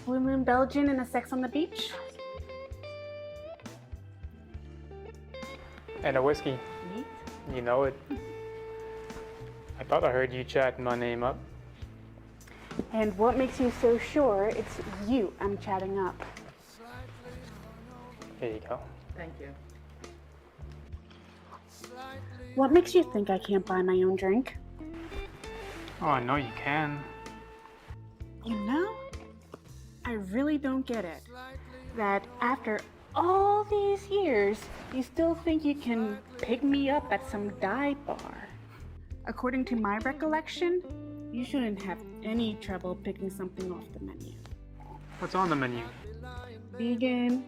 Blue Moon Belgian and a sex on the beach? And a whiskey. Neat. You know it. I thought I heard you chatting my name up. And what makes you so sure it's you I'm chatting up? Here you go. Thank you. What makes you think I can't buy my own drink? Oh, I know you can. You know, I really don't get it. That after all these years, you still think you can pick me up at some dive bar. According to my recollection, you shouldn't have any trouble picking something off the menu. What's on the menu? Vegan,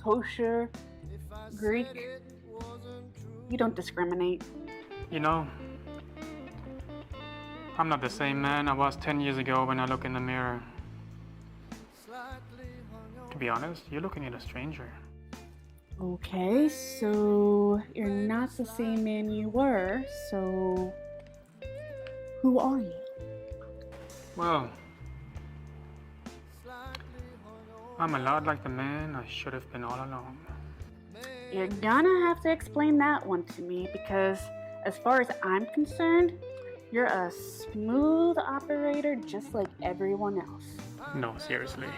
kosher, Greek. You don't discriminate. You know, I'm not the same man I was 10 years ago when I look in the mirror. To be honest, you're looking at a stranger. Okay, so you're not the same man you were, so who are you? Well, I'm a lot like the man I should have been all along. You're gonna have to explain that one to me because as far as I'm concerned, you're a smooth operator just like everyone else. No, seriously.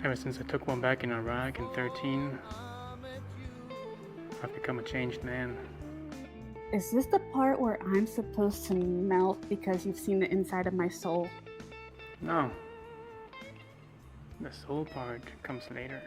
Ever since I took one back in Iraq in 13, I've become a changed man. Is this the part where I'm supposed to melt because you've seen the inside of my soul? No. The soul part comes later.